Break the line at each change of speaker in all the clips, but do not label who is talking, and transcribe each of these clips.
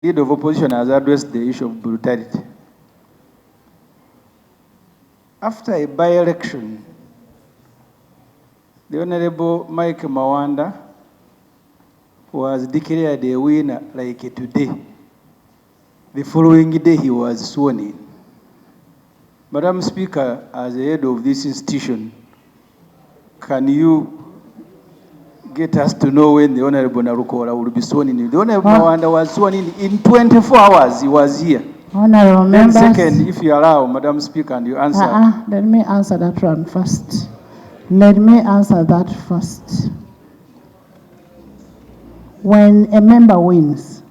Leader of opposition has addressed the issue of brutality. After a by-election, the Honorable Mike Mawanda was declared a winner like today. The following day he was sworn in. Madam Speaker, as the head of this institution, can you get us to know when the Honorable Nalukoola will be sworn in? The Honorable Mawanda was sworn in 24 hours, he was here.
Honorable members.
Second, if you allow, Madam Speaker, and you answer.
Let me answer that one first. Let me answer that first. When a member wins,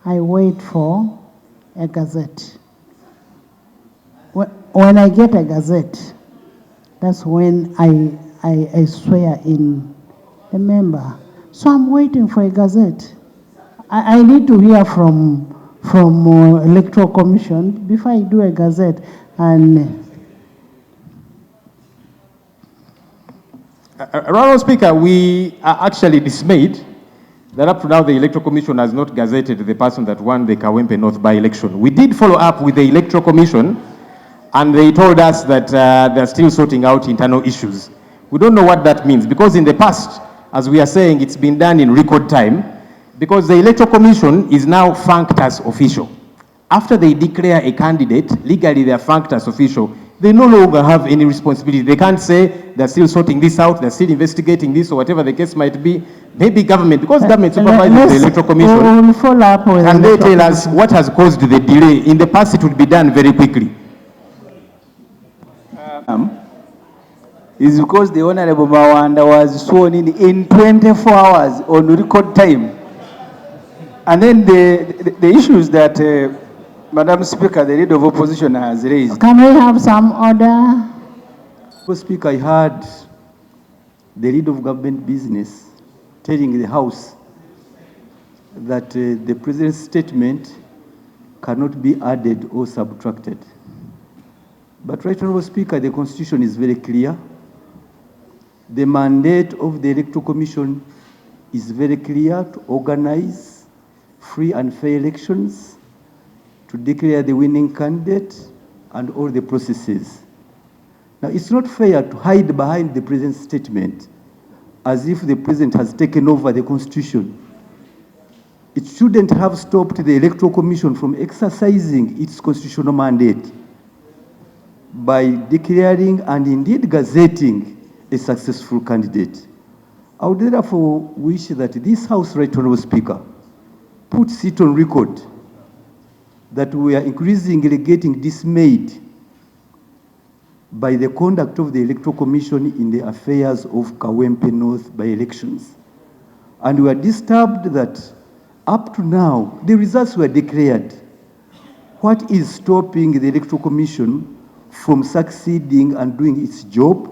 I wait for a gazette. When I get a gazette, that's when I swear in the member. So I'm waiting for a gazette. I need to hear from Electoral Commission before I do a gazette. And
Honourable Speaker, we are actually dismayed that up to now the Electoral Commission has not gazetted the person that won the Kawempe North by-election. We did follow up with the Electoral Commission, and they told us that they're still sorting out internal issues. We don't know what that means, because in the past, as we are saying, it's been done in record time, because the Electoral Commission is now funked as official. After they declare a candidate, legally they are funked as official. They no longer have any responsibility. They can't say they're still sorting this out, they're still investigating this, or whatever the case might be. Maybe government, because government supervises the Electoral Commission,
follow up with
and they tell us what has caused the delay. In the past, it would be done very quickly.
Is because the Honorable Mawanda was sworn in 24 hours on record time. And then the issues that Madam Speaker, the leader of opposition, has raised.
Can we have some order?
Mr. Speaker, I heard the leader of government business telling the House that the President's statement cannot be added or subtracted. But right, Honourable Speaker, the Constitution is very clear. The mandate of the Electoral Commission is very clear: to organize free and fair elections, to declare the winning candidate, and all the processes. Now, it's not fair to hide behind the President's statement as if the President has taken over the Constitution. It shouldn't have stopped the Electoral Commission from exercising its constitutional mandate by declaring and indeed gazetting a successful candidate. I would therefore wish that this House, Right Honourable Speaker, puts it on record that we are increasingly getting dismayed by the conduct of the Electoral Commission in the affairs of Kawempe North by-elections. And we are disturbed that up to now, the results were declared. What is stopping the Electoral Commission from succeeding and doing its job?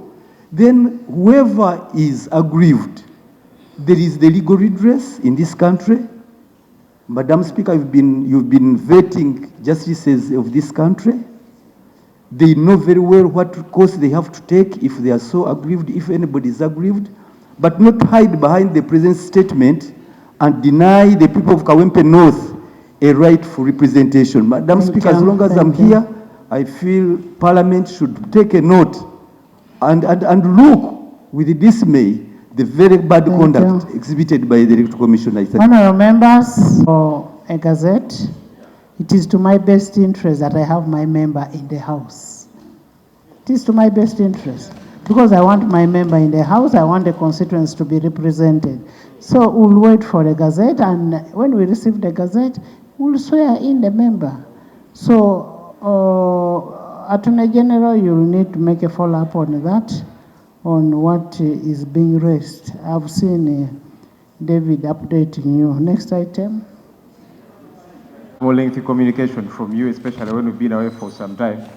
Then whoever is aggrieved, there is the legal redress in this country. Madam Speaker, you've been vetting justices of this country. They know very well what course they have to take if they are so aggrieved, if anybody is aggrieved, but not hide behind the President's statement and deny the people of Kawempe North a right for representation. Madam Speaker, as long as I'm here, I feel Parliament should take a note and look with dismay the very bad conduct exhibited by the Electoral Commission.
Honourable members, for a gazette, it is to my best interest that I have my member in the House. It is to my best interest, because I want my member in the House, I want the constituents to be represented. So we'll wait for the gazette, and when we receive the gazette, we'll swear in the member. So, Attorney General, you'll need to make a follow-up on that, on what is being raised. I've seen David updating you. Next item.
More lengthy communication from you, especially when we've been away for some time.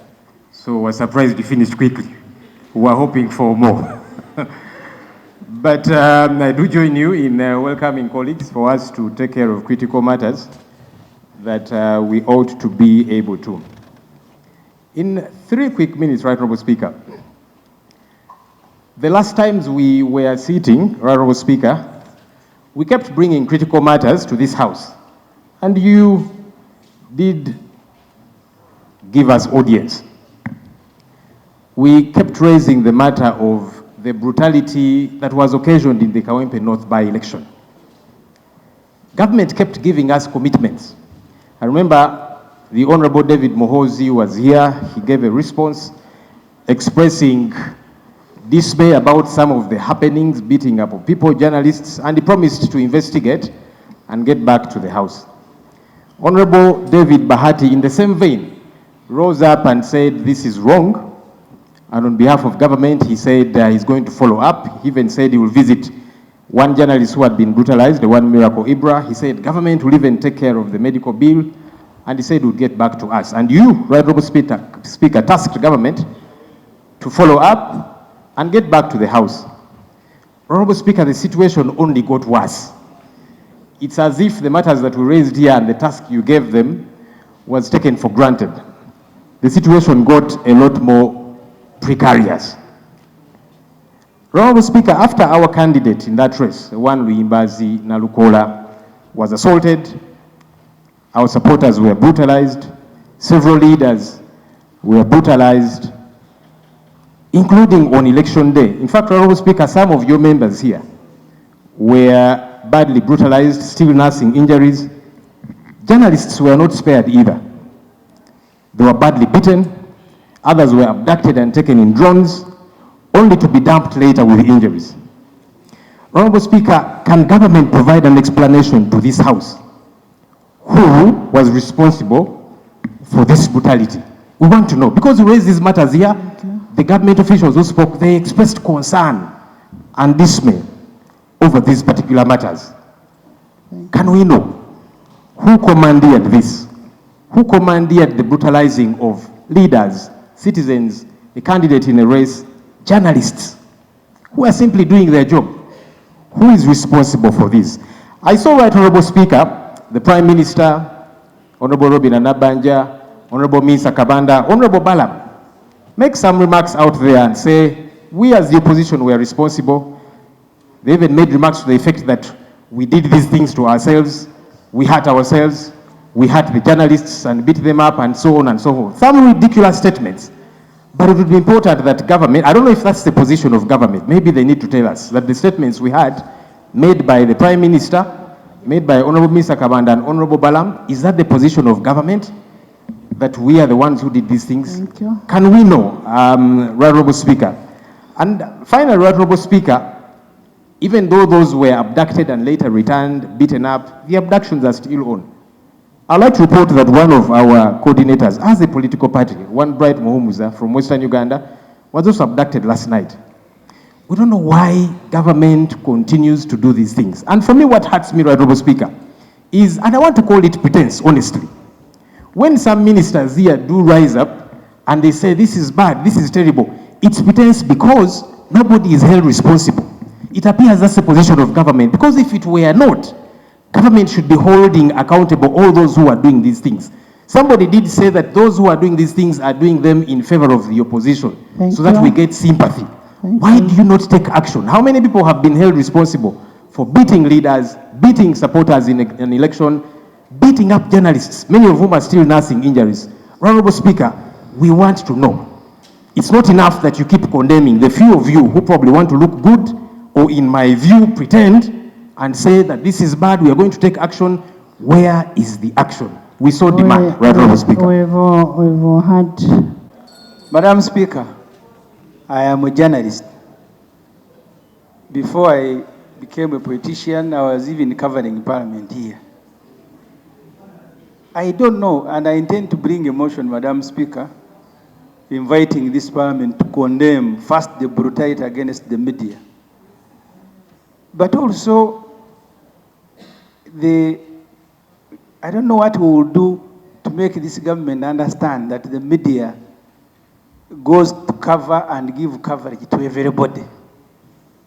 So we're surprised you finished quickly. We were hoping for more. But I do join you in welcoming colleagues for us to take care of critical matters that we ought to be able to. In 3 quick minutes, Right Honourable Speaker, the last times we were sitting, Right Honourable Speaker, we kept bringing critical matters to this House. And you did give us audience. We kept raising the matter of the brutality that was occasioned in the Kawempe North by-election. Government kept giving us commitments. I remember the Honorable David Mohozi was here. He gave a response expressing dismay about some of the happenings, beating up of people, journalists, and he promised to investigate and get back to the House. Honorable David Bahati, in the same vein, rose up and said this is wrong. And on behalf of government, he said he's going to follow up. He even said he will visit one journalist who had been brutalized, the one Miracle Ibra. He said government will even take care of the medical bill. And he said he would get back to us. And you, Right Honorable Speaker, tasked government to follow up and get back to the House. Honorable Speaker, the situation only got worse. It's as if the matters that we raised here and the task you gave them was taken for granted. The situation got a lot more precarious. Honorable Speaker, after our candidate in that race, the one Luimbazi Nalukoola, was assaulted, our supporters were brutalized, several leaders were brutalized, including on election day. In fact, Honorable Speaker, some of your members here were badly brutalized, still nursing injuries. Journalists were not spared either. They were badly beaten. Others were abducted and taken in drones, only to be dumped later with injuries. Honorable Speaker, can government provide an explanation to this House? Who was responsible for this brutality? We want to know, because we raised these matters here. The government officials who spoke, they expressed concern and dismay over these particular matters. Can we know who commandeered this? Who commandeered the brutalizing of leaders, citizens, a candidate in a race, journalists, who are simply doing their job? Who is responsible for this? I saw, Right Honorable Speaker, the Prime Minister, Honorable Robin Anabanja, Honorable Misa Kabanda, Honorable Balam, make some remarks out there and say, we as the opposition were responsible. They even made remarks to the effect that we did these things to ourselves, we hurt ourselves, we hurt the journalists and beat them up and so on and so forth. Some ridiculous statements. But it would be important that government, I don't know if that's the position of government, maybe they need to tell us that the statements we had made by the Prime Minister, made by Honorable Mr. Kabanda and Honorable Balam, is that the position of government? That we are the ones who did these things?
Thank you.
Can we know, Right Honorable Speaker? And finally, Right Honorable Speaker, even though those were abducted and later returned, beaten up, the abductions are still on. I'd like to report that one of our coordinators, as a political party, one Bright Muhumuza from Western Uganda, was also abducted last night. We don't know why government continues to do these things. And for me, what hurts me, Right Honorable Speaker, is, and I want to call it pretense, honestly. When some ministers here do rise up and they say, this is bad, this is terrible, it's pretense because nobody is held responsible. It appears that's the position of government, because if it were not, government should be holding accountable all those who are doing these things. Somebody did say that those who are doing these things are doing them in favor of the opposition, so that we get sympathy. Why do you not take action? How many people have been held responsible for beating leaders, beating supporters in an election, beating up journalists, many of whom are still nursing injuries? Honorable Speaker, we want to know. It's not enough that you keep condemning the few of you who probably want to look good, or in my view, pretend and say that this is bad, we are going to take action. Where is the action? We saw demand, Right Honorable Speaker.
We've had...
Madam Speaker, I am a journalist. Before I became a politician, I was even covering Parliament here. I don't know, and I intend to bring a motion, Madam Speaker, inviting this Parliament to condemn first the brutality against the media, but also I don't know what we will do to make this government understand that the media goes to cover and give coverage to everybody,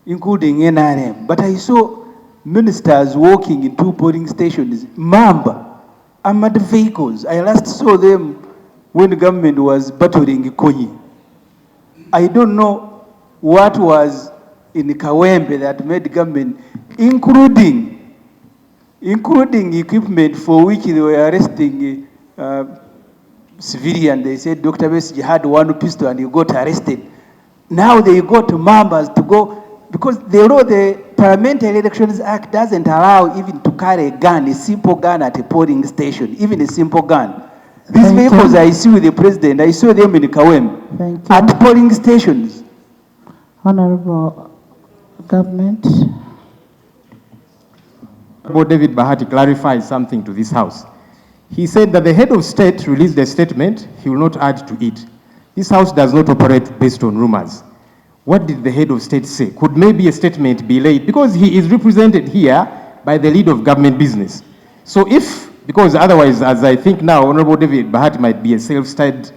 including NRM. But I saw ministers walking in 2 polling stations, Mamba, armored vehicles. I last saw them when the government was battling Konyi. I don't know what was in Kawempe that made the government, including including equipment for which they were arresting civilian. They said Dr. Besigye had one pistol and he got arrested. Now they got members to go, because the law, the Parliamentary Elections Act doesn't allow even to carry a gun, a simple gun at a polling station, even a simple gun. These vehicles I see with the president, I saw them in Kawem at polling stations.
Honorable Government.
David Bahati clarifies something to this House. He said that the head of state released a statement, he will not add to it. This House does not operate based on rumors. What did the head of state say? Could maybe a statement be laid? Because he is represented here by the lead of government business. So if, because otherwise, as I think now, Honorable David Bahati might be a self-styled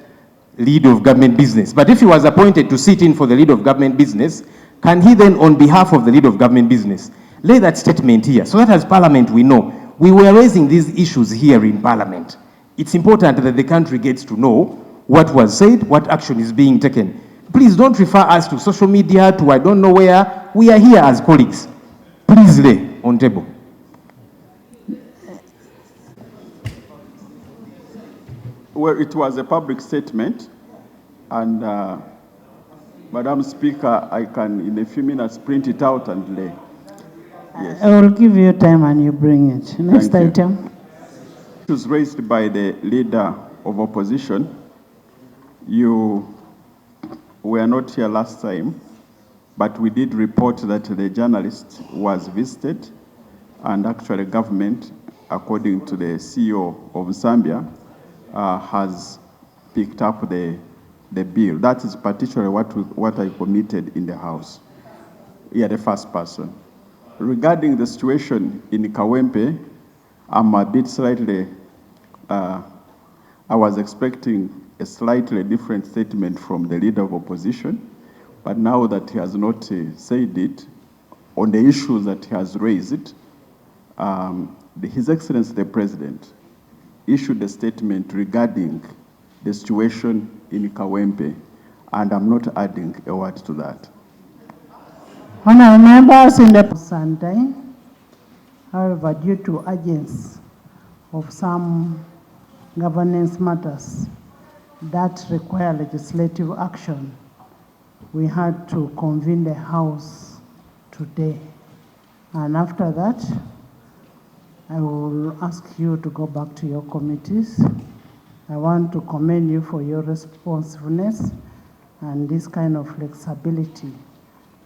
lead of government business. But if he was appointed to sit in for the lead of government business, can he then, on behalf of the lead of government business, lay that statement here, so that as Parliament we know, we were raising these issues here in Parliament. It's important that the country gets to know what was said, what action is being taken. Please don't refer us to social media, to I don't know where. We are here as colleagues. Please lay on table.
Well, it was a public statement, and Madam Speaker, I can in a few minutes print it out and lay. Yes.
I will give you time and you bring it. Next item.
Issues raised by the leader of opposition. You were not here last time, but we did report that the journalist was visited, and actually government, according to the CEO of Zambia, has picked up the bill. That is particularly what I committed in the House. Yeah, the first person. Regarding the situation in Kawempe, I'm a bit slightly, I was expecting a slightly different statement from the leader of opposition, but now that he has not said it, on the issues that he has raised, His Excellency the President issued a statement regarding the situation in Kawempe, and I'm not adding a word to that.
Honourable members in the Sunday, however, due to urgency of some governance matters that require legislative action, we had to convene the House today. And after that, I will ask you to go back to your committees. I want to commend you for your responsiveness and this kind of flexibility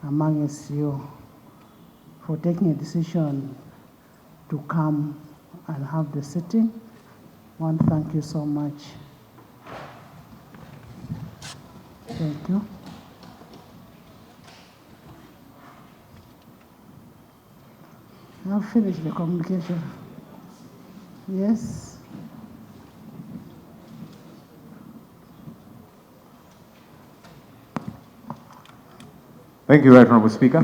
amongst you for taking a decision to come and have the sitting. I want to thank you so much. Thank you. I'll finish the communication. Yes.
Thank you, Right Honourable Speaker.